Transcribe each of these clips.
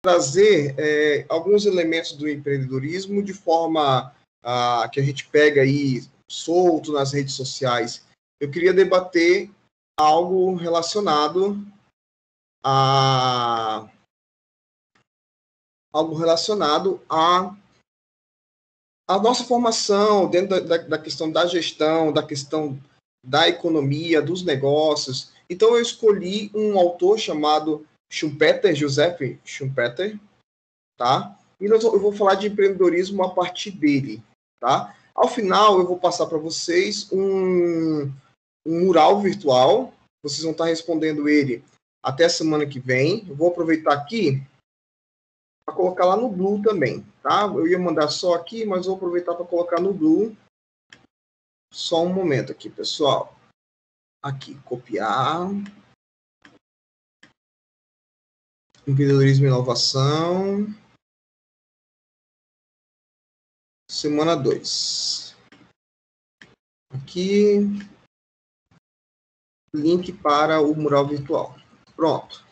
trazer alguns elementos do empreendedorismo de forma que a gente pega aí solto nas redes sociais. Eu queria debater algo relacionado à nossa formação dentro da questão da gestão, da questão da economia, dos negócios. Então, eu escolhi um autor chamado Schumpeter, Joseph Schumpeter, tá? E eu vou falar de empreendedorismo a partir dele, tá? Ao final, eu vou passar para vocês um mural virtual. Vocês vão estar respondendo ele até a semana que vem. Eu vou aproveitar aqui para colocar lá no Blue também, tá? Eu ia mandar só aqui, mas vou aproveitar para colocar no Blue. Só um momento aqui, pessoal. Aqui, copiar. Empreendedorismo e inovação. Semana 2. Aqui. Link para o mural virtual. Pronto.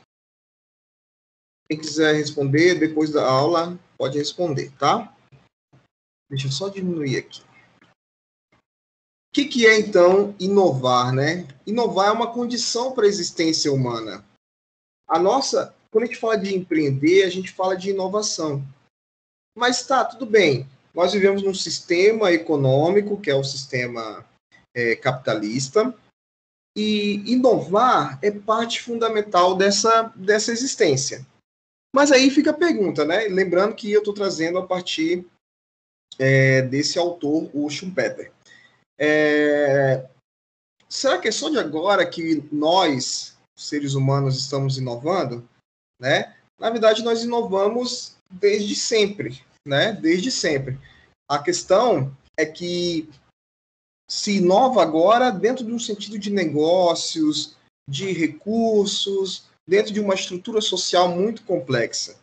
Quem quiser responder depois da aula, pode responder, tá? Deixa eu só diminuir aqui. O que é, então, inovar, né? Inovar é uma condição para a existência humana. Quando a gente fala de empreender, a gente fala de inovação. Mas tá, tudo bem. Nós vivemos num sistema econômico, que é o sistema capitalista, e inovar é parte fundamental dessa existência. Mas aí fica a pergunta, né? Lembrando que eu estou trazendo a partir desse autor, o Schumpeter. Será que é só de agora que nós, seres humanos, estamos inovando? Né? Na verdade, nós inovamos desde sempre, né? Desde sempre. A questão é que se inova agora dentro de um sentido de negócios, de recursos, dentro de uma estrutura social muito complexa.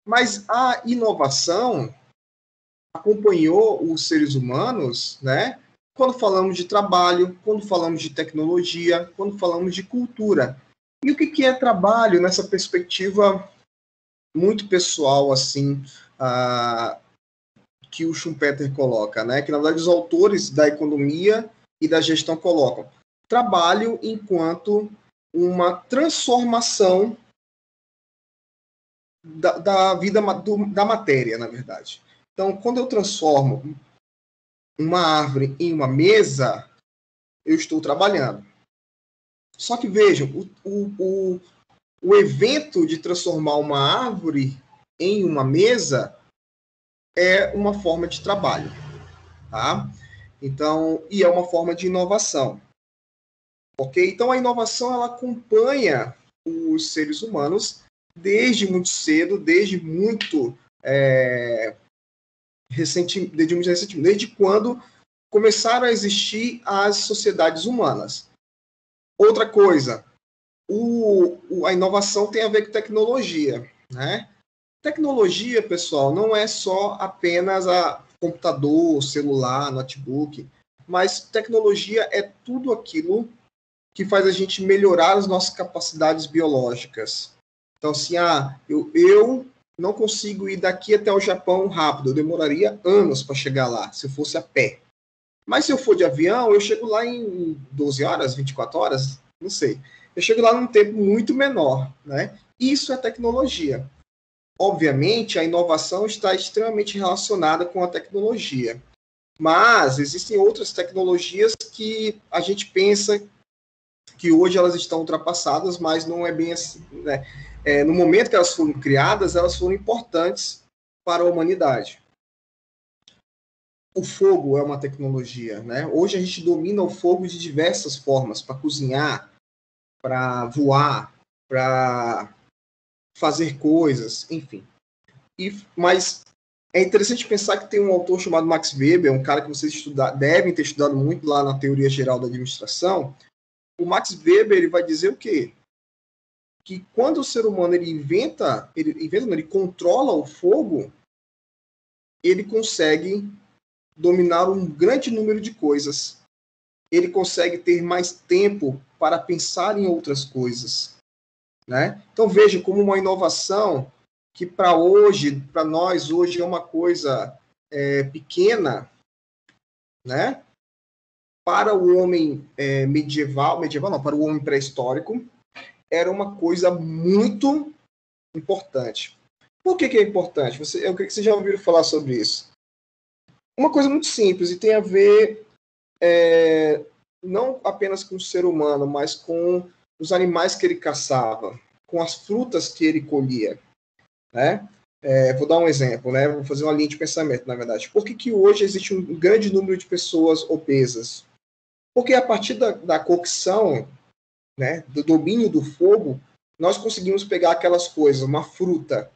Mas a inovação acompanhou os seres humanos, né? Quando falamos de trabalho, quando falamos de tecnologia, quando falamos de cultura. E o que é trabalho nessa perspectiva muito pessoal, assim, que o Schumpeter coloca, né? Que, na verdade, os autores da economia e da gestão colocam. Trabalho enquanto uma transformação da vida, da matéria, na verdade. Então, quando eu transformo uma árvore em uma mesa, eu estou trabalhando. Só que, vejam, o evento de transformar uma árvore em uma mesa é uma forma de trabalho, tá? Então, e é uma forma de inovação. Ok? Então, a inovação, ela acompanha os seres humanos desde muito cedo, desde quando começaram a existir as sociedades humanas. Outra coisa, a inovação tem a ver com tecnologia, né? Tecnologia, pessoal, não é só apenas computador, celular, notebook, mas tecnologia é tudo aquilo que faz a gente melhorar as nossas capacidades biológicas. Então, assim, eu não consigo ir daqui até o Japão rápido, eu demoraria anos para chegar lá, se eu fosse a pé. Mas se eu for de avião, eu chego lá em 12 horas, 24 horas, não sei. Eu chego lá num tempo muito menor, né? Isso é tecnologia. Obviamente, a inovação está extremamente relacionada com a tecnologia. Mas existem outras tecnologias que a gente pensa que hoje elas estão ultrapassadas, mas não é bem assim, né? No momento que elas foram criadas, elas foram importantes para a humanidade. O fogo é uma tecnologia, né? Hoje a gente domina o fogo de diversas formas, para cozinhar, para voar, para fazer coisas, enfim. Mas é interessante pensar que tem um autor chamado Max Weber, um cara que vocês devem ter estudado muito lá na Teoria Geral da Administração. O Max Weber, ele vai dizer o quê? Que quando o ser humano ele controla o fogo, ele consegue dominar um grande número de coisas. Ele consegue ter mais tempo para pensar em outras coisas, né? Então veja como uma inovação que para nós hoje é uma coisa pequena, né? Para o homem medieval não, para o homem pré-histórico, era uma coisa muito importante. Por que é importante? Eu creio que vocês já ouviram falar sobre isso. Uma coisa muito simples e tem a ver não apenas com o ser humano, mas com os animais que ele caçava, com as frutas que ele colhia, né? Vou dar um exemplo, né? Vou fazer uma linha de pensamento, na verdade. Por que hoje existe um grande número de pessoas obesas? Porque a partir da cocção, né, do domínio do fogo, nós conseguimos pegar aquelas coisas, uma fruta,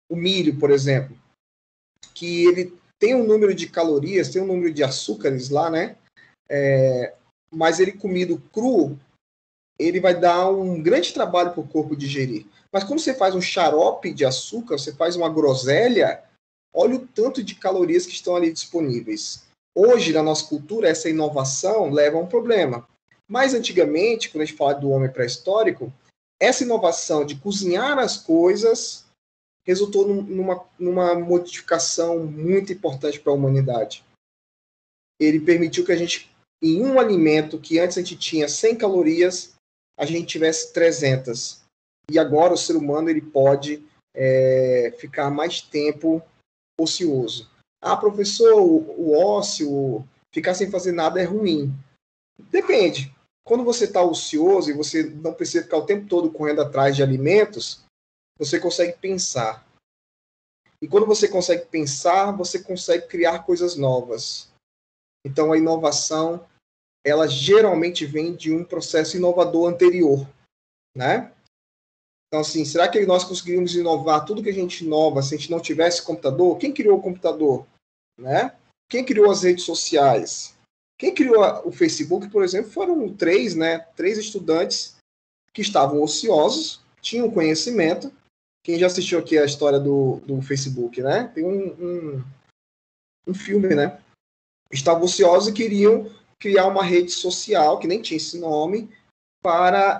o milho, por exemplo, que ele tem um número de calorias, tem um número de açúcares lá, né? Mas ele comido cru, ele vai dar um grande trabalho para o corpo digerir. Mas quando você faz um xarope de açúcar, você faz uma groselha, olha o tanto de calorias que estão ali disponíveis. Hoje, na nossa cultura, essa inovação leva a um problema. Mas antigamente, quando a gente fala do homem pré-histórico, essa inovação de cozinhar as coisas resultou numa modificação muito importante para a humanidade. Ele permitiu que a gente, em um alimento que antes a gente tinha 100 calorias, a gente tivesse 300. E agora o ser humano ele pode ficar mais tempo ocioso. Ah, professor, o ócio, ficar sem fazer nada é ruim. Depende. Quando você está ocioso e você não precisa ficar o tempo todo correndo atrás de alimentos, você consegue pensar. E quando você consegue pensar, você consegue criar coisas novas. Então, a inovação, ela geralmente vem de um processo inovador anterior, né? Então, assim, será que nós conseguiríamos inovar tudo que a gente inova se a gente não tivesse computador? Quem criou o computador? Né? Quem criou as redes sociais? Quem criou o Facebook, por exemplo, foram três estudantes que estavam ociosos, tinham conhecimento. Quem já assistiu aqui a história do Facebook, né? Tem um filme, né? Estavam ociosos e queriam criar uma rede social, que nem tinha esse nome, para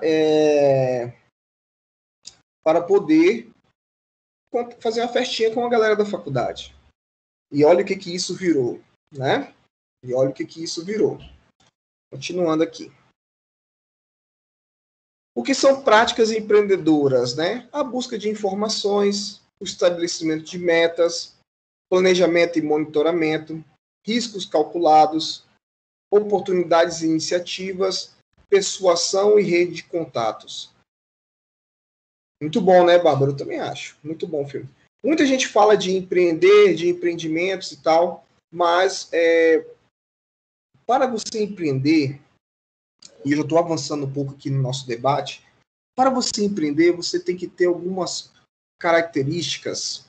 poder fazer uma festinha com a galera da faculdade. E olha o que isso virou, né? E olha o que isso virou. Continuando aqui. O que são práticas empreendedoras, né? A busca de informações, o estabelecimento de metas, planejamento e monitoramento, riscos calculados, oportunidades e iniciativas, persuasão e rede de contatos. Muito bom, né, Bárbara? Eu também acho. Muito bom o filme. Muita gente fala de empreender, de empreendimentos e tal, mas para você empreender, e eu já estou avançando um pouco aqui no nosso debate, para você empreender, você tem que ter algumas características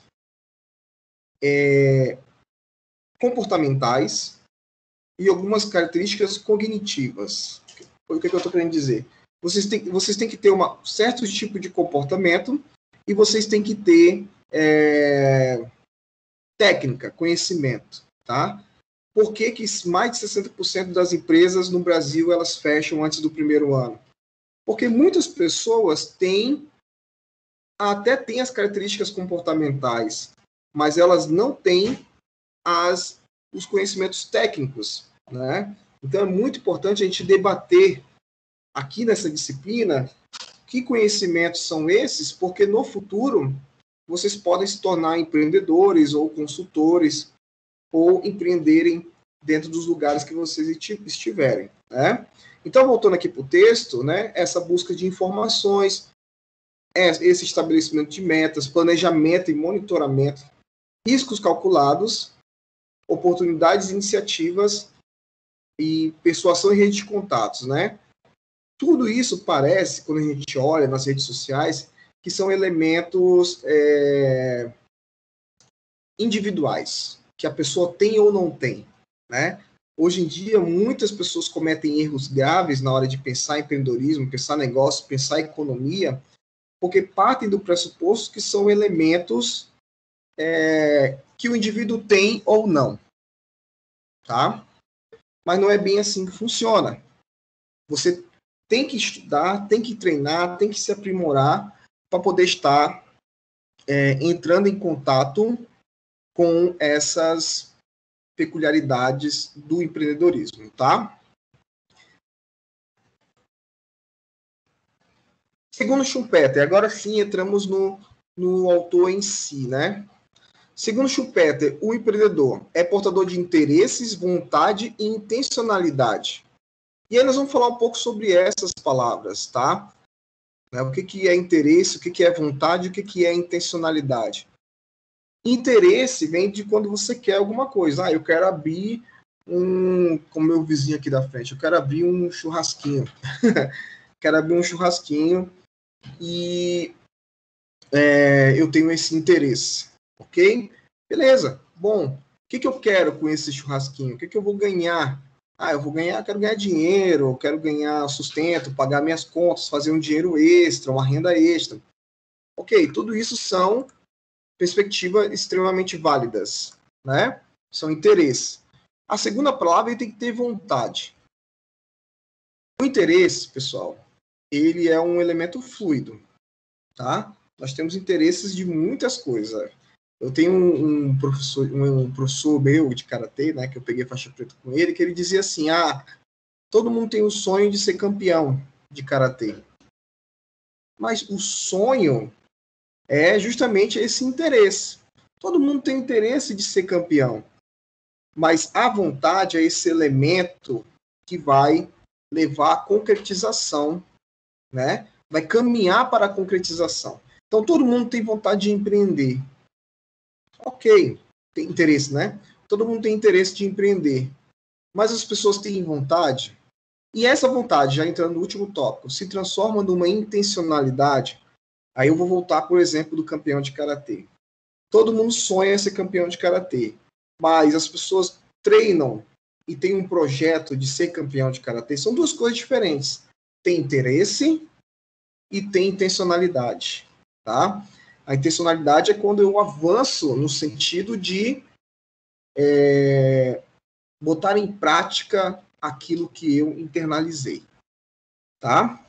comportamentais e algumas características cognitivas. O que eu estou querendo dizer? Vocês têm que ter um certo tipo de comportamento e vocês têm que ter técnica, conhecimento, tá? Por que mais de 60% das empresas no Brasil elas fecham antes do primeiro ano? Porque muitas pessoas até têm as características comportamentais, mas elas não têm os conhecimentos técnicos, né? Então é muito importante a gente debater aqui nessa disciplina que conhecimentos são esses, porque no futuro vocês podem se tornar empreendedores ou consultores ou empreenderem dentro dos lugares que vocês estiverem, né? Então, voltando aqui para o texto, né, essa busca de informações, esse estabelecimento de metas, planejamento e monitoramento, riscos calculados, oportunidades, iniciativas e persuasão e rede de contatos, né? Tudo isso parece, quando a gente olha nas redes sociais, que são elementos individuais, que a pessoa tem ou não tem, né? Hoje em dia, muitas pessoas cometem erros graves na hora de pensar em empreendedorismo, pensar negócio, pensar economia, porque partem do pressuposto que são elementos que o indivíduo tem ou não, tá? Mas não é bem assim que funciona. Você tem que estudar, tem que treinar, tem que se aprimorar para poder estar entrando em contato com essas peculiaridades do empreendedorismo, tá? Segundo Schumpeter, agora sim entramos no autor em si, né? Segundo Schumpeter, o empreendedor é portador de interesses, vontade e intencionalidade. E aí nós vamos falar um pouco sobre essas palavras, tá? O que é interesse, o que é vontade, o que é intencionalidade. Interesse vem de quando você quer alguma coisa. Eu quero abrir como meu vizinho aqui da frente, eu quero abrir um churrasquinho. Quero abrir um churrasquinho e eu tenho esse interesse, ok? Beleza, bom. O que eu quero com esse churrasquinho? O que eu vou ganhar? Quero ganhar dinheiro, quero ganhar sustento, pagar minhas contas, fazer um dinheiro extra, uma renda extra. Ok, tudo isso são perspectivas extremamente válidas, né? São interesses. A segunda palavra, ele tem que ter vontade. O interesse, pessoal, ele é um elemento fluido, tá? Nós temos interesses de muitas coisas. Eu tenho um professor meu de karatê, né, que eu peguei faixa preta com ele, que ele dizia assim: todo mundo tem o sonho de ser campeão de karatê. Mas o sonho é justamente esse interesse. Todo mundo tem interesse de ser campeão. Mas a vontade é esse elemento que vai levar à concretização, né? Vai caminhar para a concretização. Então, todo mundo tem vontade de empreender. Ok, tem interesse, né? Todo mundo tem interesse de empreender. Mas as pessoas têm vontade? E essa vontade, já entrando no último tópico, se transforma numa intencionalidade. Aí eu vou voltar, por exemplo, do campeão de karatê. Todo mundo sonha em ser campeão de karatê, mas as pessoas treinam e têm um projeto de ser campeão de karatê. São duas coisas diferentes. Tem interesse e tem intencionalidade, tá? A intencionalidade é quando eu avanço no sentido de botar em prática aquilo que eu internalizei, tá?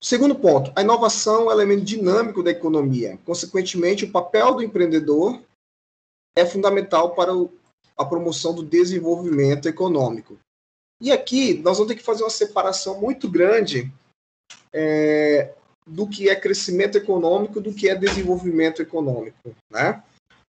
Segundo ponto, a inovação é um elemento dinâmico da economia. Consequentemente, o papel do empreendedor é fundamental para a promoção do desenvolvimento econômico. E aqui nós vamos ter que fazer uma separação muito grande do que é crescimento econômico do que é desenvolvimento econômico, né?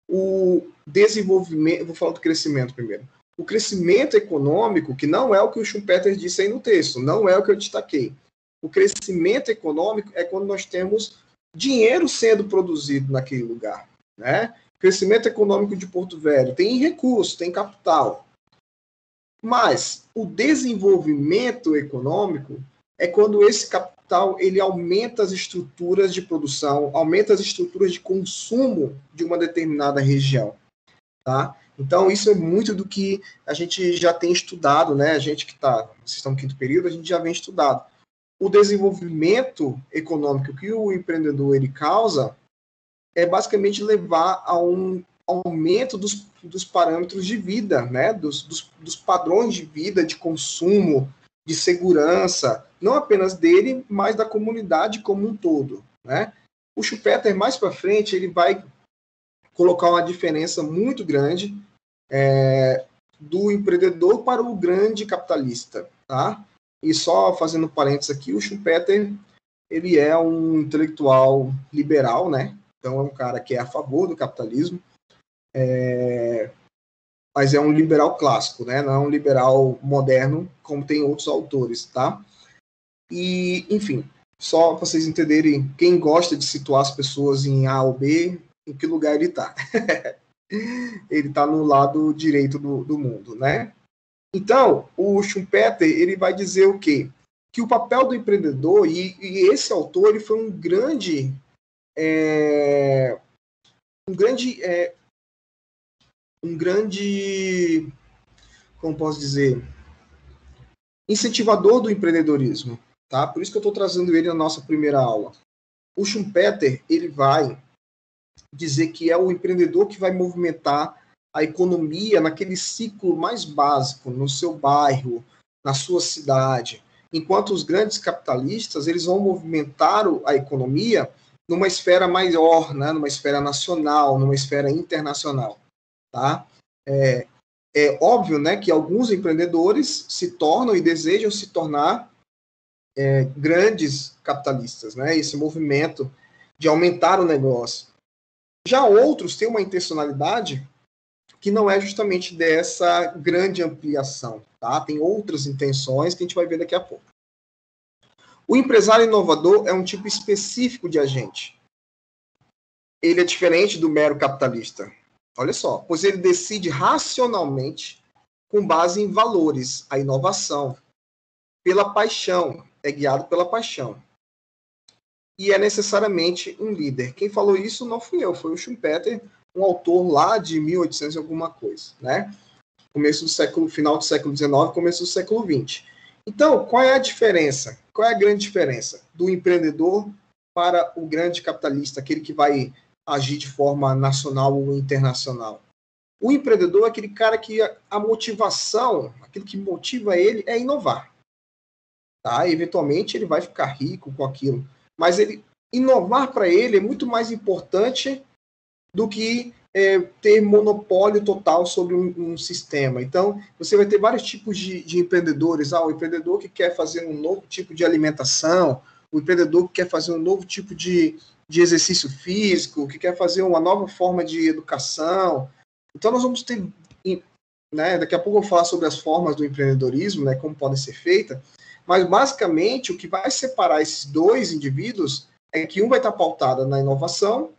O desenvolvimento, vou falar do crescimento primeiro. O crescimento econômico, que não é o que o Schumpeter disse aí no texto, não é o que eu destaquei. O crescimento econômico é quando nós temos dinheiro sendo produzido naquele lugar, né? Crescimento econômico de Porto Velho tem recurso, tem capital. Mas o desenvolvimento econômico é quando esse capital ele aumenta as estruturas de produção, aumenta as estruturas de consumo de uma determinada região, tá? Então, isso é muito do que a gente já tem estudado, né? A gente que vocês estão no quinto período, a gente já vem estudado. O desenvolvimento econômico que o empreendedor ele causa é basicamente levar a um aumento dos parâmetros de vida, né? Dos padrões de vida, de consumo, de segurança, não apenas dele, mas da comunidade como um todo, né? O Schumpeter, mais para frente, ele vai colocar uma diferença muito grande do empreendedor para o grande capitalista, tá? E só fazendo parênteses aqui, o Schumpeter, ele é um intelectual liberal, né? Então é um cara que é a favor do capitalismo, mas é um liberal clássico, né? Não é um liberal moderno, como tem outros autores, tá? E, enfim, só para vocês entenderem, quem gosta de situar as pessoas em A ou B, em que lugar ele está. Ele está no lado direito do mundo, né? Então, o Schumpeter, ele vai dizer o quê? Que o papel do empreendedor, e esse autor, ele foi um grande como posso dizer, incentivador do empreendedorismo, tá? Por isso que eu estou trazendo ele na nossa primeira aula. O Schumpeter, ele vai dizer que é o empreendedor que vai movimentar a economia naquele ciclo mais básico, no seu bairro, na sua cidade. Enquanto os grandes capitalistas, eles vão movimentar a economia numa esfera maior, né, numa esfera nacional, numa esfera internacional, tá? É óbvio, né, que alguns empreendedores se tornam e desejam se tornar grandes capitalistas, né? Esse movimento de aumentar o negócio. Já outros têm uma intencionalidade que não é justamente dessa grande ampliação, tá? Tem outras intenções que a gente vai ver daqui a pouco. O empresário inovador é um tipo específico de agente. Ele é diferente do mero capitalista. Olha só, pois ele decide racionalmente com base em valores, a inovação, pela paixão, é guiado pela paixão. E é necessariamente um líder. Quem falou isso não fui eu, foi o Schumpeter, um autor lá de 1800 alguma coisa, né? Final do século XIX, começo do século XX. Então, qual é a diferença? Qual é a grande diferença do empreendedor para o grande capitalista, aquele que vai agir de forma nacional ou internacional? O empreendedor é aquele cara que a motivação, aquilo que motiva ele é inovar. Tá? Eventualmente ele vai ficar rico com aquilo, mas inovar para ele é muito mais importante do que ter monopólio total sobre um sistema. Então, você vai ter vários tipos de empreendedores. O empreendedor que quer fazer um novo tipo de alimentação, o empreendedor que quer fazer um novo tipo de exercício físico, que quer fazer uma nova forma de educação. Então, nós vamos ter... Né, daqui a pouco eu vou falar sobre as formas do empreendedorismo, né, como podem ser feitas, mas, basicamente, o que vai separar esses dois indivíduos é que um vai estar pautado na inovação,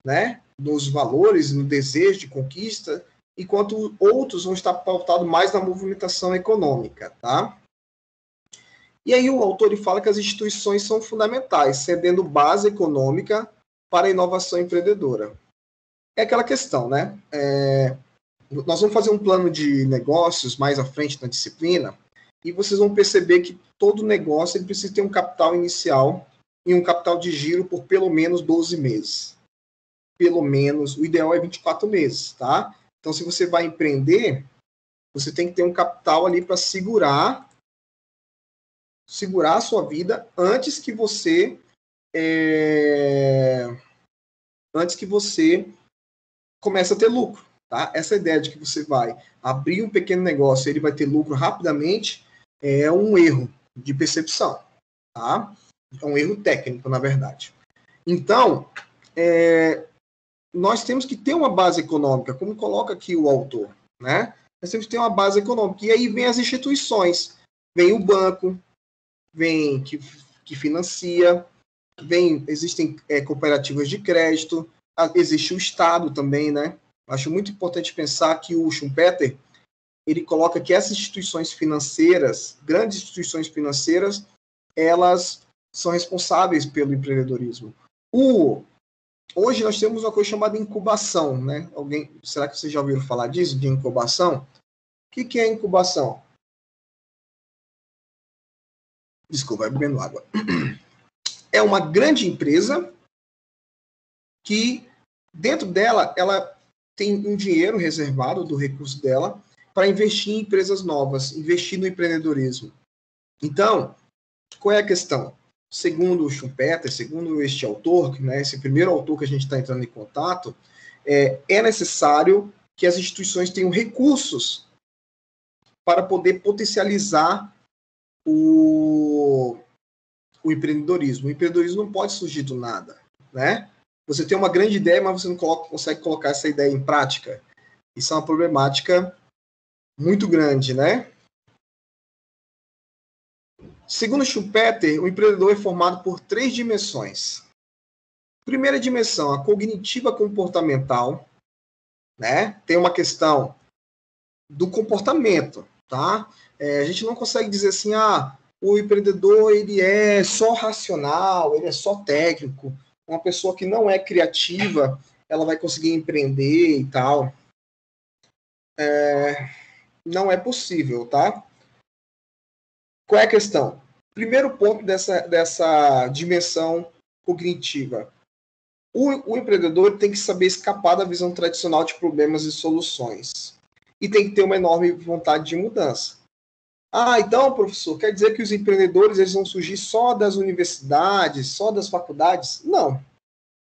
né, nos valores, no desejo de conquista, enquanto outros vão estar pautados mais na movimentação econômica, tá? E aí o autor fala que as instituições são fundamentais, cedendo base econômica para a inovação empreendedora. É aquela questão, né? Nós vamos fazer um plano de negócios mais à frente na disciplina, e vocês vão perceber que todo negócio ele precisa ter um capital inicial e um capital de giro por pelo menos 12 meses. Pelo menos, o ideal é 24 meses, tá? Então, se você vai empreender, você tem que ter um capital ali para segurar a sua vida antes que você comece a ter lucro, tá? Essa ideia de que você vai abrir um pequeno negócio e ele vai ter lucro rapidamente é um erro de percepção, tá? É um erro técnico, na verdade. Então, nós temos que ter uma base econômica, como coloca aqui o autor, né? Nós temos que ter uma base econômica. E aí vem as instituições, vem o banco, vem que financia, existem cooperativas de crédito, existe o Estado também, né? Acho muito importante pensar que o Schumpeter, ele coloca que essas instituições financeiras, grandes instituições financeiras, elas são responsáveis pelo empreendedorismo. Hoje nós temos uma coisa chamada incubação, né? Será que vocês já ouviram falar disso, de incubação? O que é incubação? Desculpa, vai bebendo água. É uma grande empresa que, dentro dela, ela tem um dinheiro reservado do recurso dela para investir em empresas novas, investir no empreendedorismo. Então, qual é a questão? Segundo o Schumpeter, segundo este autor, né, esse primeiro autor que a gente está entrando em contato, é necessário que as instituições tenham recursos para poder potencializar o empreendedorismo. O empreendedorismo não pode surgir do nada, né? Você tem uma grande ideia, mas você não consegue colocar essa ideia em prática. Isso é uma problemática muito grande, né? Segundo Schumpeter, o empreendedor é formado por 3 dimensões. Primeira dimensão, a cognitiva comportamental, né? Tem uma questão do comportamento, tá? A gente não consegue dizer assim, o empreendedor ele é só racional, ele é só técnico. Uma pessoa que não é criativa, ela vai conseguir empreender e tal. Não é possível, tá? Qual é a questão? Primeiro ponto dessa dimensão cognitiva. O empreendedor tem que saber escapar da visão tradicional de problemas e soluções. E tem que ter uma enorme vontade de mudança. Então, professor, quer dizer que os empreendedores eles vão surgir só das universidades, só das faculdades? Não.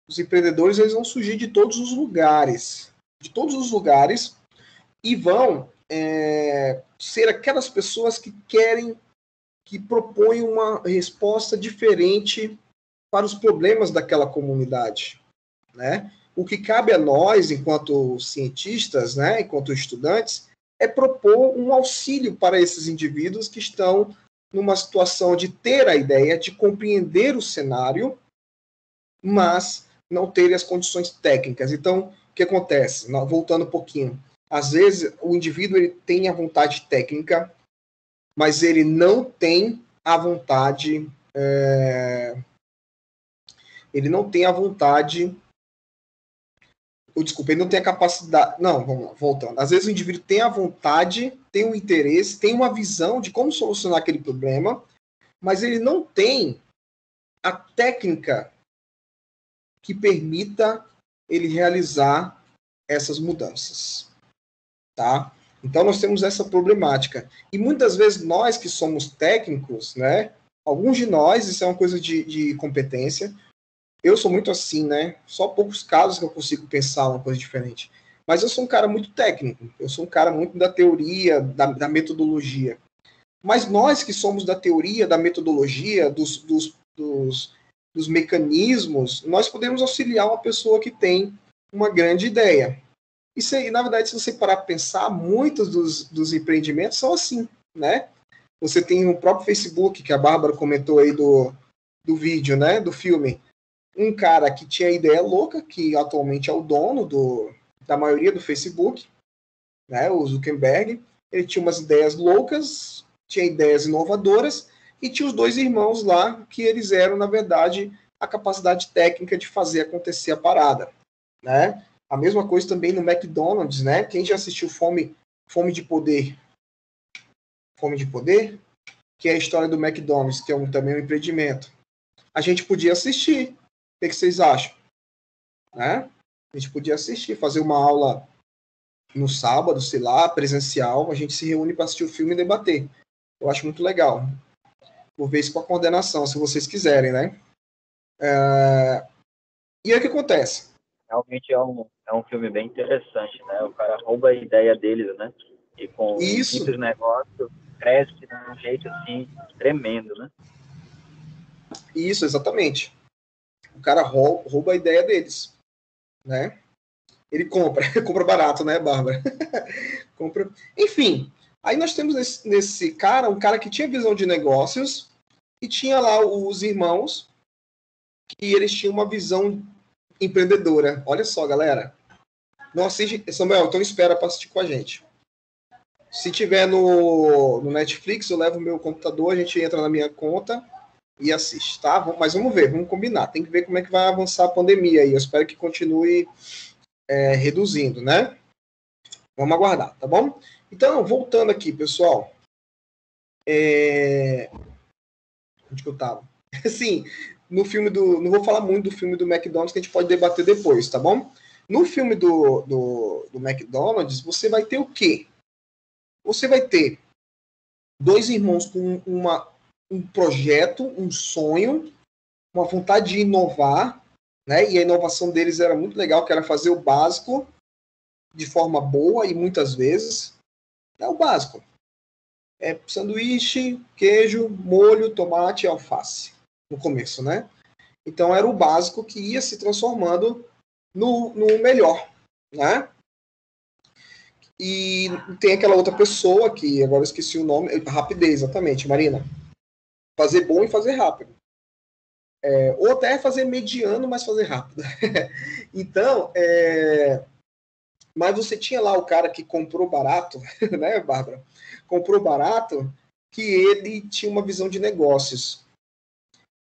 Os empreendedores, eles vão surgir de todos os lugares, e vão ser aquelas pessoas que propõem uma resposta diferente para os problemas daquela comunidade, né? O que cabe a nós, enquanto cientistas, né, enquanto estudantes, é propor um auxílio para esses indivíduos que estão numa situação de ter a ideia, de compreender o cenário, mas não terem as condições técnicas. Então, o que acontece? Voltando um pouquinho. Às vezes, o indivíduo ele tem a vontade técnica, mas ele não tem a vontade... ele não tem a vontade... Desculpa, ele não tem a capacidade... Não, vamos lá, voltando. Às vezes o indivíduo tem a vontade, tem um interesse, tem uma visão de como solucionar aquele problema, mas ele não tem a técnica que permita ele realizar essas mudanças. Tá? Então nós temos essa problemática. E muitas vezes nós que somos técnicos, né? Alguns de nós, isso é uma coisa de competência. Eu sou muito assim, né? Só poucos casos que eu consigo pensar uma coisa diferente. Mas eu sou um cara muito técnico. Eu sou um cara muito da teoria, da metodologia. Mas nós que somos da teoria, da metodologia, dos mecanismos, nós podemos auxiliar uma pessoa que tem uma grande ideia. Isso aí, na verdade, se você parar para pensar, muitos dos empreendimentos são assim, né? Você tem o próprio Facebook, que a Bárbara comentou aí do vídeo, né? Do filme. Um cara que tinha ideia louca, que atualmente é o dono da maioria do Facebook, né, o Zuckerberg. Ele tinha umas ideias loucas, tinha ideias inovadoras, e tinha os dois irmãos lá, que eles eram, na verdade, a capacidade técnica de fazer acontecer a parada. Né? A mesma coisa também no McDonald's, né? Quem já assistiu Fome de Poder? Fome de Poder? Que é a história do McDonald's, que é também um empreendimento. A gente podia assistir. O que vocês acham? Né? A gente podia assistir, fazer uma aula no sábado, sei lá, presencial, a gente se reúne para assistir o filme e debater. Eu acho muito legal. Vou ver isso com a coordenação, se vocês quiserem, né? E aí o que acontece? Realmente é um filme bem interessante, né? O cara rouba a ideia deles, né? E com um simples negócio cresce de um jeito assim tremendo, né? Isso, exatamente. O cara rouba a ideia deles, né? Ele compra barato, né, Bárbara? Compra. Enfim, aí nós temos nesse cara, um cara que tinha visão de negócios e tinha lá os irmãos que eles tinham uma visão empreendedora. Olha só, galera. Não assiste, Samuel, então espera para assistir com a gente. Se tiver no Netflix, eu levo o meu computador, a gente entra na minha conta e assiste, tá? Mas vamos ver, vamos combinar. Tem que ver como é que vai avançar a pandemia aí. Eu espero que continue reduzindo, né? Vamos aguardar, tá bom? Então, voltando aqui, pessoal. Onde que eu tava? Sim, no filme não vou falar muito do filme do McDonald's, que a gente pode debater depois, tá bom? No filme do McDonald's, você vai ter o quê? Você vai ter dois irmãos com um projeto, um sonho, uma vontade de inovar, né? E a inovação deles era muito legal, que era fazer o básico de forma boa e muitas vezes é o básico. É sanduíche, queijo, molho, tomate e alface no começo, né? Então era o básico que ia se transformando no melhor, né? E tem aquela outra pessoa que agora eu esqueci o nome, rapidez, exatamente, Marina. Fazer bom e fazer rápido. Ou até fazer mediano, mas fazer rápido. Então, mas você tinha lá o cara que comprou barato, né, Bárbara? Comprou barato, que ele tinha uma visão de negócios.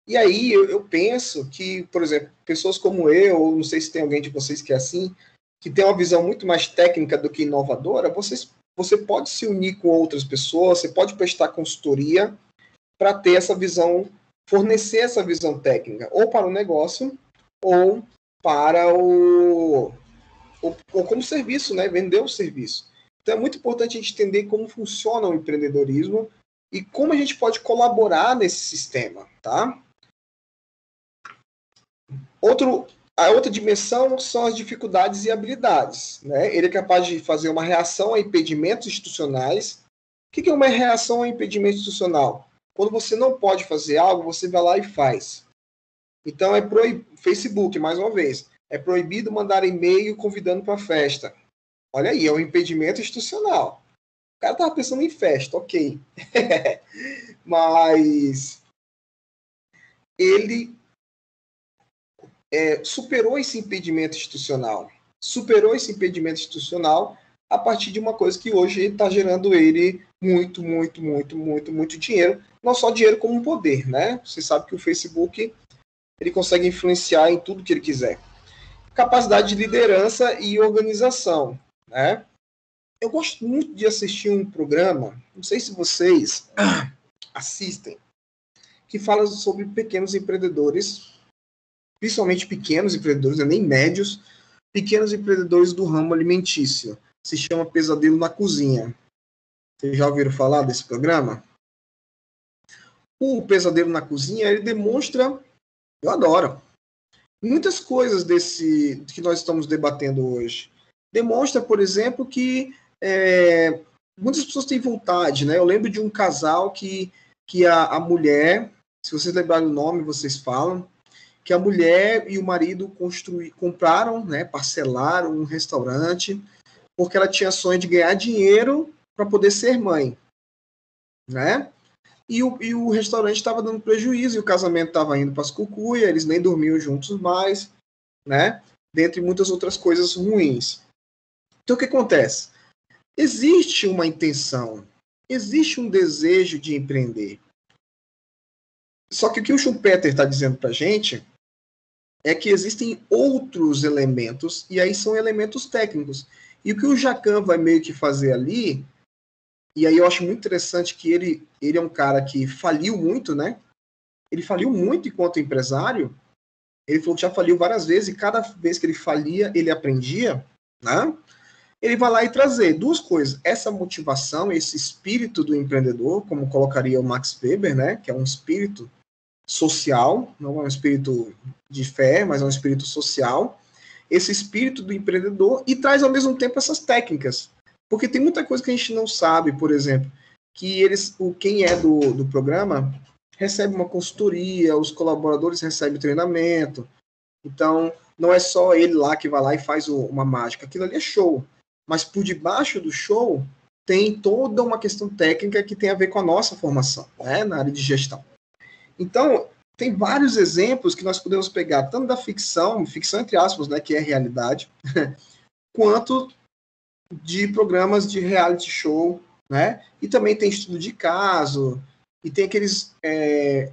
E aí eu penso que, por exemplo, pessoas como eu, ou não sei se tem alguém de vocês que é assim, que tem uma visão muito mais técnica do que inovadora, você pode se unir com outras pessoas, você pode prestar consultoria para ter essa visão, fornecer essa visão técnica, ou para o negócio, ou para ou como serviço, né? Vender o serviço. Então é muito importante a gente entender como funciona o empreendedorismo e como a gente pode colaborar nesse sistema, tá? A outra dimensão são as dificuldades e habilidades, né? Ele é capaz de fazer uma reação a impedimentos institucionais. O que é uma reação a impedimento institucional? Quando você não pode fazer algo, você vai lá e faz. Então, Facebook, mais uma vez, é proibido mandar e-mail convidando para festa. Olha aí, é um impedimento institucional. O cara estava pensando em festa, ok. Mas ele superou esse impedimento institucional. Superou esse impedimento institucional a partir de uma coisa que hoje está gerando ele muito dinheiro. Não só dinheiro como um poder, né? Você sabe que o Facebook ele consegue influenciar em tudo que ele quiser. Capacidade de liderança e organização, né? Eu gosto muito de assistir um programa, não sei se vocês assistem, que fala sobre pequenos empreendedores, principalmente pequenos empreendedores, nem médios, pequenos empreendedores do ramo alimentício. Se chama Pesadelo na Cozinha. Vocês já ouviram falar desse programa? O Pesadelo na Cozinha, ele demonstra, eu adoro, muitas coisas desse que nós estamos debatendo hoje. Demonstra, por exemplo, que muitas pessoas têm vontade, né? Eu lembro de um casal que a mulher, se vocês lembrarem o nome, vocês falam, que a mulher e o marido compraram, né, parcelaram um restaurante, porque ela tinha sonho de ganhar dinheiro para poder ser mãe, né? E o restaurante estava dando prejuízo, e o casamento estava indo para as cucuias, eles nem dormiam juntos mais, né? Dentre muitas outras coisas ruins. Então, o que acontece? Existe uma intenção, existe um desejo de empreender. Só que o que o Schumpeter está dizendo para a gente é que existem outros elementos, e aí são elementos técnicos. E o que o Jacan vai meio que fazer ali, e aí eu acho muito interessante que ele é um cara que faliu muito, né? Ele faliu muito enquanto empresário. Ele falou que já faliu várias vezes, e cada vez que ele falia, ele aprendia, né? Ele vai lá e trazer duas coisas. Essa motivação, esse espírito do empreendedor, como colocaria o Max Weber, né? Que é um espírito social, não é um espírito de fé, mas é um espírito social. Esse espírito do empreendedor, e traz ao mesmo tempo essas técnicas. Porque tem muita coisa que a gente não sabe, por exemplo, que quem é do programa recebe uma consultoria, os colaboradores recebem treinamento. Então, não é só ele lá que vai lá e faz uma mágica. Aquilo ali é show. Mas por debaixo do show tem toda uma questão técnica que tem a ver com a nossa formação, né, na área de gestão. Então, tem vários exemplos que nós podemos pegar, tanto da ficção entre aspas, né, que é realidade, quanto de programas de reality show, né? E também tem estudo de caso, e tem aqueles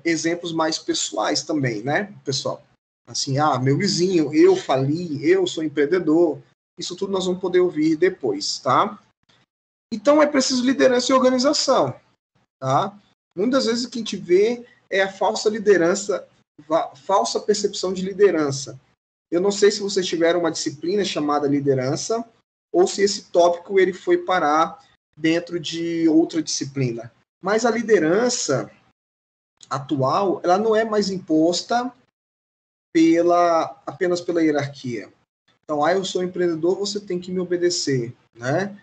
exemplos mais pessoais também, né, pessoal? Assim, meu vizinho, eu fali, eu sou empreendedor. Isso tudo nós vamos poder ouvir depois, tá? Então, é preciso liderança e organização, tá? Muitas vezes o que a gente vê é a falsa liderança, falsa percepção de liderança. Eu não sei se vocês tiveram uma disciplina chamada liderança, ou se esse tópico ele foi parar dentro de outra disciplina. Mas a liderança atual, ela não é mais imposta apenas pela hierarquia. Então, eu sou empreendedor, você tem que me obedecer, né?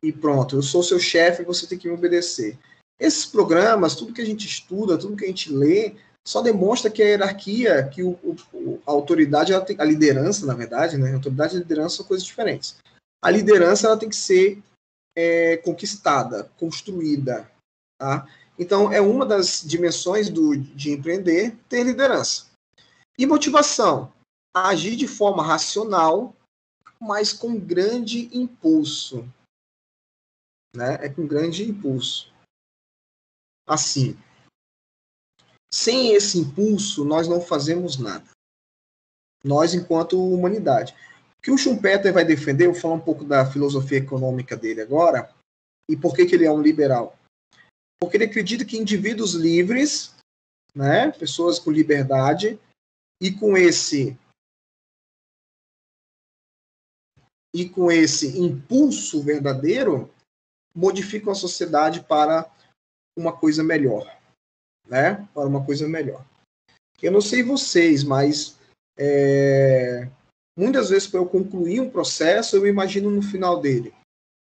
E pronto, eu sou seu chefe, você tem que me obedecer. Esses programas, tudo que a gente estuda, tudo que a gente lê, só demonstra que a hierarquia, que a autoridade, ela tem, a liderança, na verdade, né? A autoridade e a liderança são coisas diferentes. A liderança, ela tem que ser conquistada, construída, tá? Então, é uma das dimensões de empreender, ter liderança. E motivação, agir de forma racional, mas com grande impulso, né? É com grande impulso. Assim, sem esse impulso, nós não fazemos nada. Nós, enquanto humanidade. O que o Schumpeter vai defender, eu vou falar um pouco da filosofia econômica dele agora, e por que ele é um liberal. Porque ele acredita que indivíduos livres, né, pessoas com liberdade, e com esse impulso verdadeiro, modificam a sociedade para uma coisa melhor, né? Para uma coisa melhor. Eu não sei vocês, mas muitas vezes, para eu concluir um processo, eu imagino no final dele.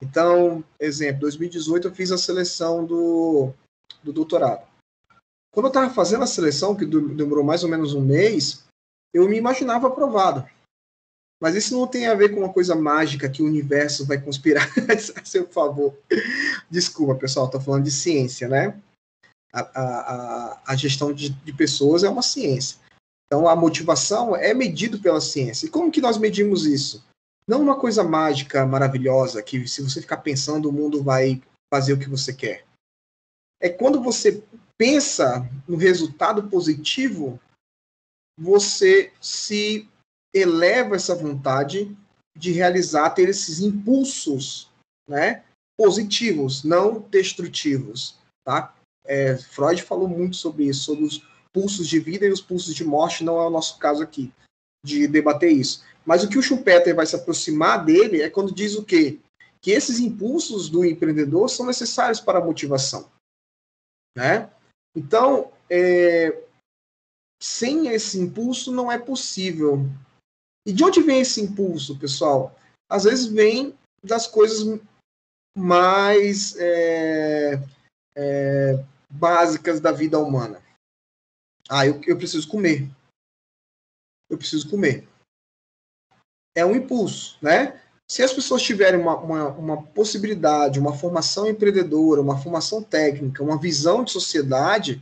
Então, exemplo, 2018 eu fiz a seleção do doutorado. Quando eu estava fazendo a seleção, que demorou mais ou menos um mês, eu me imaginava aprovado. Mas isso não tem a ver com uma coisa mágica que o universo vai conspirar a seu favor. Desculpa, pessoal, estou falando de ciência, né? A gestão de pessoas é uma ciência. Então, a motivação é medida pela ciência. E como que nós medimos isso? Não uma coisa mágica, maravilhosa, que se você ficar pensando, o mundo vai fazer o que você quer. É quando você pensa no resultado positivo, você se eleva essa vontade de realizar, ter esses impulsos, né, positivos, não destrutivos. Tá? Freud falou muito sobre isso, sobre os pulsos de vida e os pulsos de morte, não é o nosso caso aqui de debater isso. Mas o que o Schumpeter vai se aproximar dele é quando diz o quê? Que esses impulsos do empreendedor são necessários para a motivação. Né? Então, sem esse impulso não é possível. E de onde vem esse impulso, pessoal? Às vezes vem das coisas mais básicas da vida humana. Eu preciso comer. Eu preciso comer. É um impulso, né? Se as pessoas tiverem uma possibilidade, uma formação empreendedora, uma formação técnica, uma visão de sociedade,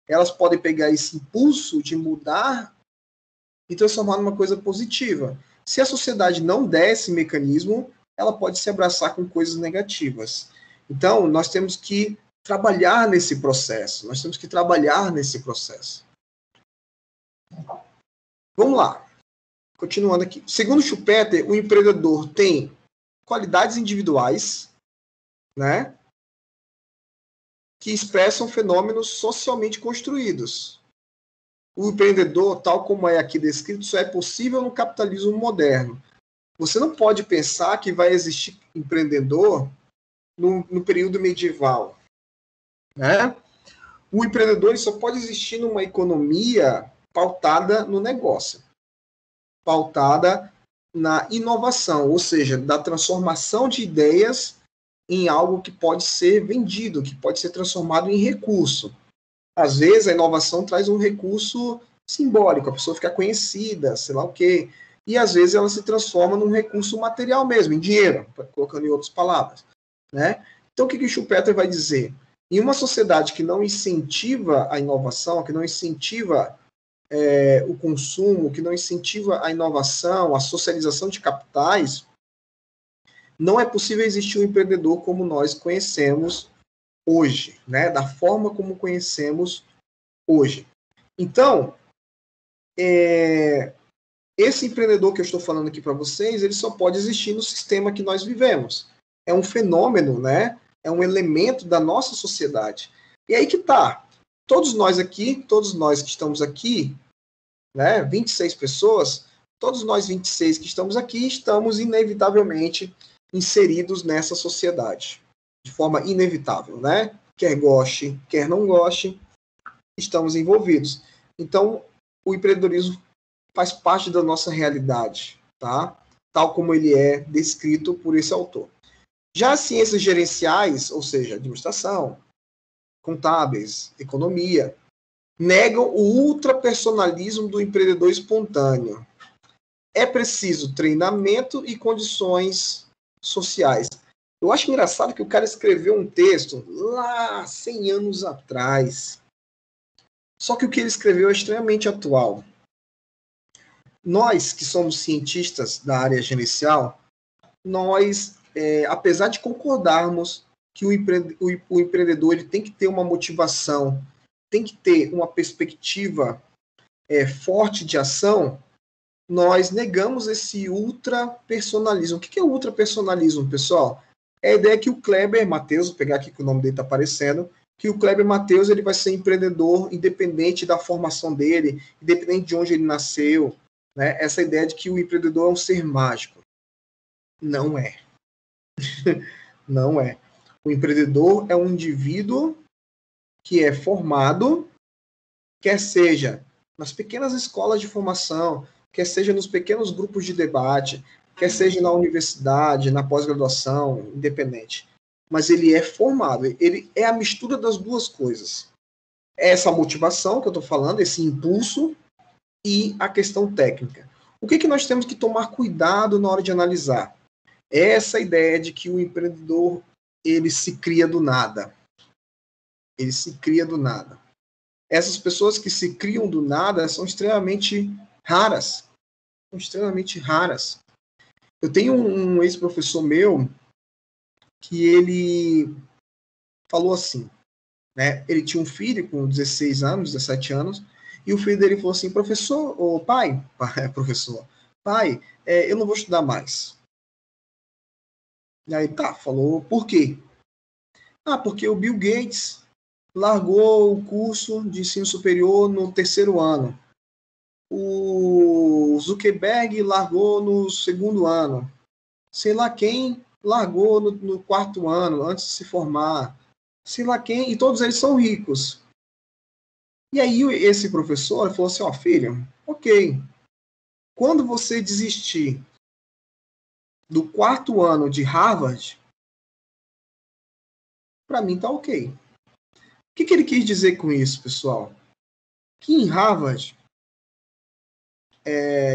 elas podem pegar esse impulso de mudar e transformar numa coisa positiva. Se a sociedade não der esse mecanismo, ela pode se abraçar com coisas negativas. Então, nós temos que trabalhar nesse processo. Vamos lá. Continuando aqui. Segundo Schumpeter, o empreendedor tem qualidades individuais, né, que expressam fenômenos socialmente construídos. O empreendedor, tal como é aqui descrito, só é possível no capitalismo moderno. Você não pode pensar que vai existir empreendedor no período medieval. Né? O empreendedor só pode existir numa economia pautada no negócio, pautada na inovação, ou seja, da transformação de ideias em algo que pode ser vendido, que pode ser transformado em recurso. Às vezes, a inovação traz um recurso simbólico, a pessoa fica conhecida, sei lá o quê, e às vezes ela se transforma num recurso material mesmo, em dinheiro, colocando em outras palavras. Né? Então, o que o Schumpeter vai dizer? Em uma sociedade que não incentiva a inovação, que não incentiva o consumo, que não incentiva a inovação, a socialização de capitais, não é possível existir um empreendedor como nós conhecemos hoje, né? Da forma como conhecemos hoje. Então, esse empreendedor que eu estou falando aqui para vocês, ele só pode existir no sistema que nós vivemos. É um fenômeno, né? É um elemento da nossa sociedade. E aí que tá. Todos nós que estamos aqui, né, 26 pessoas, todos nós 26 que estamos aqui, estamos inevitavelmente inseridos nessa sociedade. De forma inevitável, né? Quer goste, quer não goste, estamos envolvidos. Então, o empreendedorismo faz parte da nossa realidade, tá? Tal como ele é descrito por esse autor. Já as ciências gerenciais, ou seja, administração, contábeis, economia, negam o ultrapersonalismo do empreendedor espontâneo. É preciso treinamento e condições sociais. Eu acho engraçado que o cara escreveu um texto lá 100 anos atrás. Só que o que ele escreveu é extremamente atual. Nós, que somos cientistas da área gerencial, nós, apesar de concordarmos que o empreendedor ele tem que ter uma motivação, tem que ter uma perspectiva forte de ação, nós negamos esse ultrapersonalismo. O que é ultrapersonalismo, pessoal? É a ideia que o Kleber Matheus, vou pegar aqui que o nome dele está aparecendo, que o Kleber Matheus ele vai ser empreendedor independente da formação dele, independente de onde ele nasceu. Né? Essa ideia de que o empreendedor é um ser mágico. Não é. Não é. O empreendedor é um indivíduo que é formado, quer seja nas pequenas escolas de formação, quer seja nos pequenos grupos de debate, quer seja na universidade, na pós-graduação, independente. Mas ele é formado, ele é a mistura das duas coisas. Essa motivação que eu estou falando, esse impulso e a questão técnica. O que nós temos que tomar cuidado na hora de analisar? Essa ideia de que o empreendedor ele se cria do nada. Ele se cria do nada. Essas pessoas que se criam do nada são extremamente raras. São extremamente raras. Eu tenho um ex-professor meu que ele falou assim, né? Ele tinha um filho com 16 anos, 17 anos, e o filho dele falou assim, professor, ou pai, professor, pai, eu não vou estudar mais. E aí tá, falou, por quê? Porque o Bill Gates largou o curso de ensino superior no 3º ano. O Zuckerberg largou no 2º ano. Sei lá quem largou no 4º ano, antes de se formar. Sei lá quem, e todos eles são ricos. E aí esse professor falou assim, filho, ok, quando você desistir do 4º ano de Harvard, para mim tá ok. O que ele quis dizer com isso, pessoal? Que em Harvard,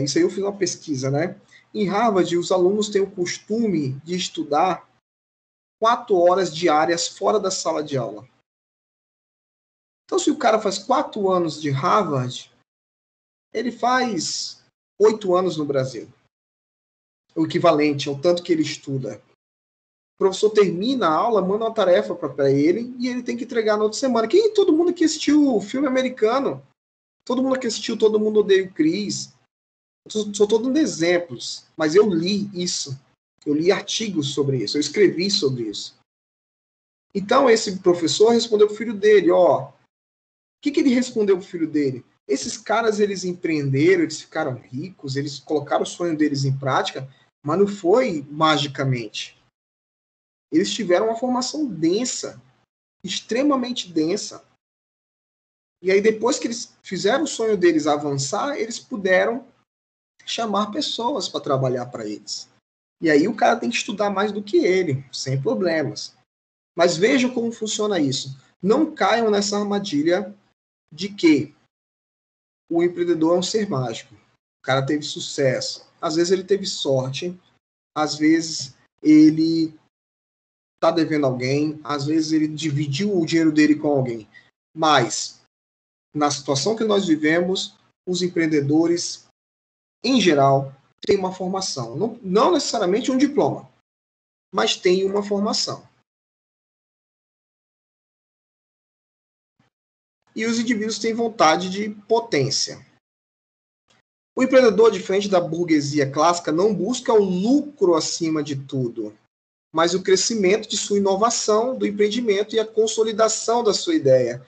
isso aí eu fiz uma pesquisa, né? Em Harvard, os alunos têm o costume de estudar 4 horas diárias fora da sala de aula. Então, se o cara faz 4 anos de Harvard, ele faz 8 anos no Brasil. O equivalente ao tanto que ele estuda. O professor termina a aula, manda uma tarefa para ele e ele tem que entregar na outra semana. Todo mundo que assistiu o filme americano, todo mundo que assistiu Todo Mundo Odeia o Chris, só estou dando exemplos, mas eu li isso. Eu li artigos sobre isso, eu escrevi sobre isso. Então, esse professor respondeu para o filho dele, o que ele respondeu para o filho dele? Esses caras, eles empreenderam, eles ficaram ricos, eles colocaram o sonho deles em prática, mas não foi magicamente. Eles tiveram uma formação densa, extremamente densa. E aí, depois que eles fizeram o sonho deles avançar, eles puderam chamar pessoas para trabalhar para eles. E aí o cara tem que estudar mais do que ele, sem problemas. Mas vejam como funciona isso. Não caiam nessa armadilha de que o empreendedor é um ser mágico. O cara teve sucesso. Às vezes ele teve sorte. Às vezes ele está devendo alguém. Às vezes ele dividiu o dinheiro dele com alguém. Mas, na situação que nós vivemos, os empreendedores, em geral, têm uma formação. Não necessariamente um diploma, mas têm uma formação. E os indivíduos têm vontade de potência. O empreendedor, diferente da burguesia clássica, não busca o lucro acima de tudo, mas o crescimento de sua inovação, do empreendimento e a consolidação da sua ideia.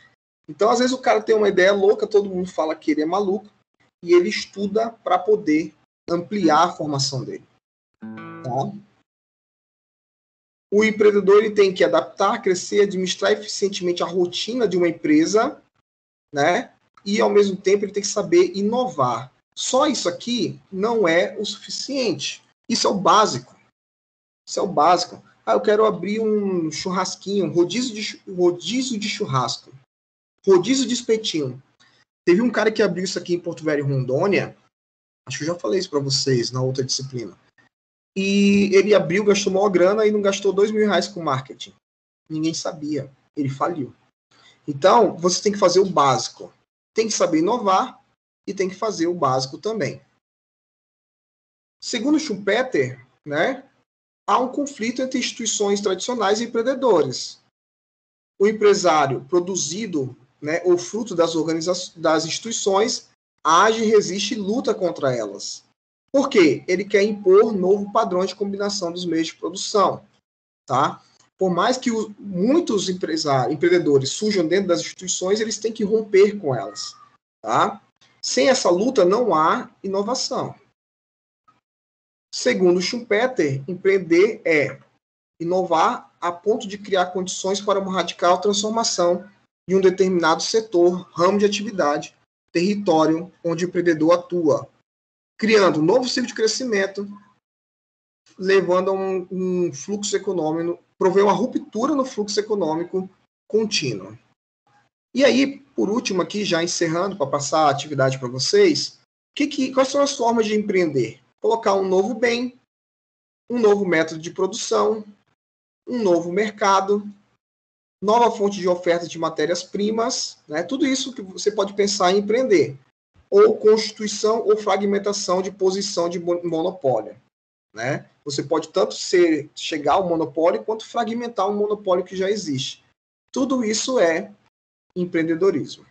Então, às vezes, o cara tem uma ideia louca, todo mundo fala que ele é maluco, e ele estuda para poder ampliar a formação dele. Tá? O empreendedor ele tem que adaptar, crescer, administrar eficientemente a rotina de uma empresa, né? E, ao mesmo tempo, ele tem que saber inovar. Só isso aqui não é o suficiente. Isso é o básico. Isso é o básico. Eu quero abrir um churrasquinho, um rodízio de churrasco. Rodízio de espetinho. Teve um cara que abriu isso aqui em Porto Velho, Rondônia. Acho que eu já falei isso para vocês na outra disciplina. E ele abriu, gastou maior grana e não gastou R$2.000 com marketing. Ninguém sabia. Ele faliu. Então, você tem que fazer o básico. Tem que saber inovar e tem que fazer o básico também. Segundo Schumpeter, né, há um conflito entre instituições tradicionais e empreendedores. O empresário produzido, né, ou fruto das instituições, age, resiste e luta contra elas. Por quê? Ele quer impor novo padrão de combinação dos meios de produção. Tá? Por mais que muitos empreendedores surjam dentro das instituições, eles têm que romper com elas. Tá? Sem essa luta, não há inovação. Segundo Schumpeter, empreender é inovar a ponto de criar condições para uma radical transformação de um determinado setor, ramo de atividade, território onde o empreendedor atua. criando um novo ciclo de crescimento, levando a um fluxo econômico, prover uma ruptura no fluxo econômico contínuo. E aí, por último aqui, já encerrando, para passar a atividade para vocês, quais são as formas de empreender? Colocar um novo bem, um novo método de produção, um novo mercado, nova fonte de oferta de matérias-primas, né? Tudo isso que você pode pensar em empreender. Ou constituição ou fragmentação de posição de monopólio, né? Você pode tanto chegar ao monopólio quanto fragmentar um monopólio que já existe. Tudo isso é empreendedorismo.